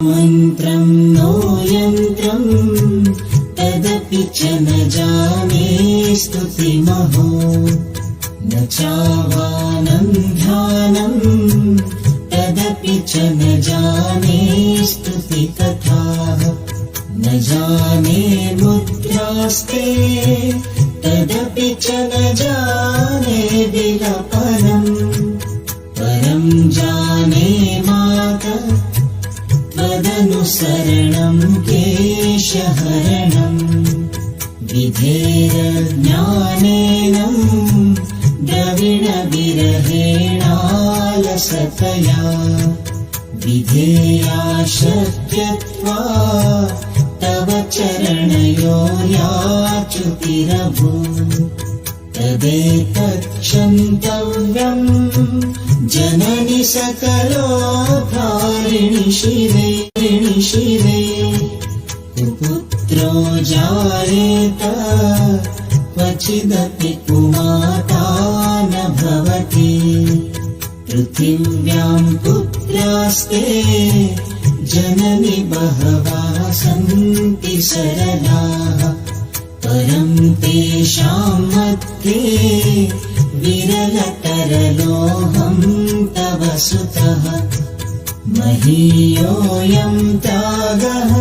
मन्त्रं नो यन्त्रं तदपि च न जाने स्तुतिमहो न चावानं ध्यानं तदपि च न जाने स्तुतिकथाः न जाने मुद्रास्ते तदपि च न जाने विलपनम् परं जाने माता त्वदनुसरणं केशहरणं विधेरज्ञानेन द्रविणविरहेणालसतया विधेया शक्यत्वा तव चरणयो याचुतिरभूत् तदेतत्क्षन्तव्यम् जननि सकलोद्धारिणि शिवे कुपुत्रो जायेत क्वचिदपि कुमाता न भवति पृथिव्यां पुत्रास्ते जननि बहवः सन्ति सरलाः परं तेषां मध्ये विरलतरलोऽहं तव सुतः महीयोऽयं त्यागः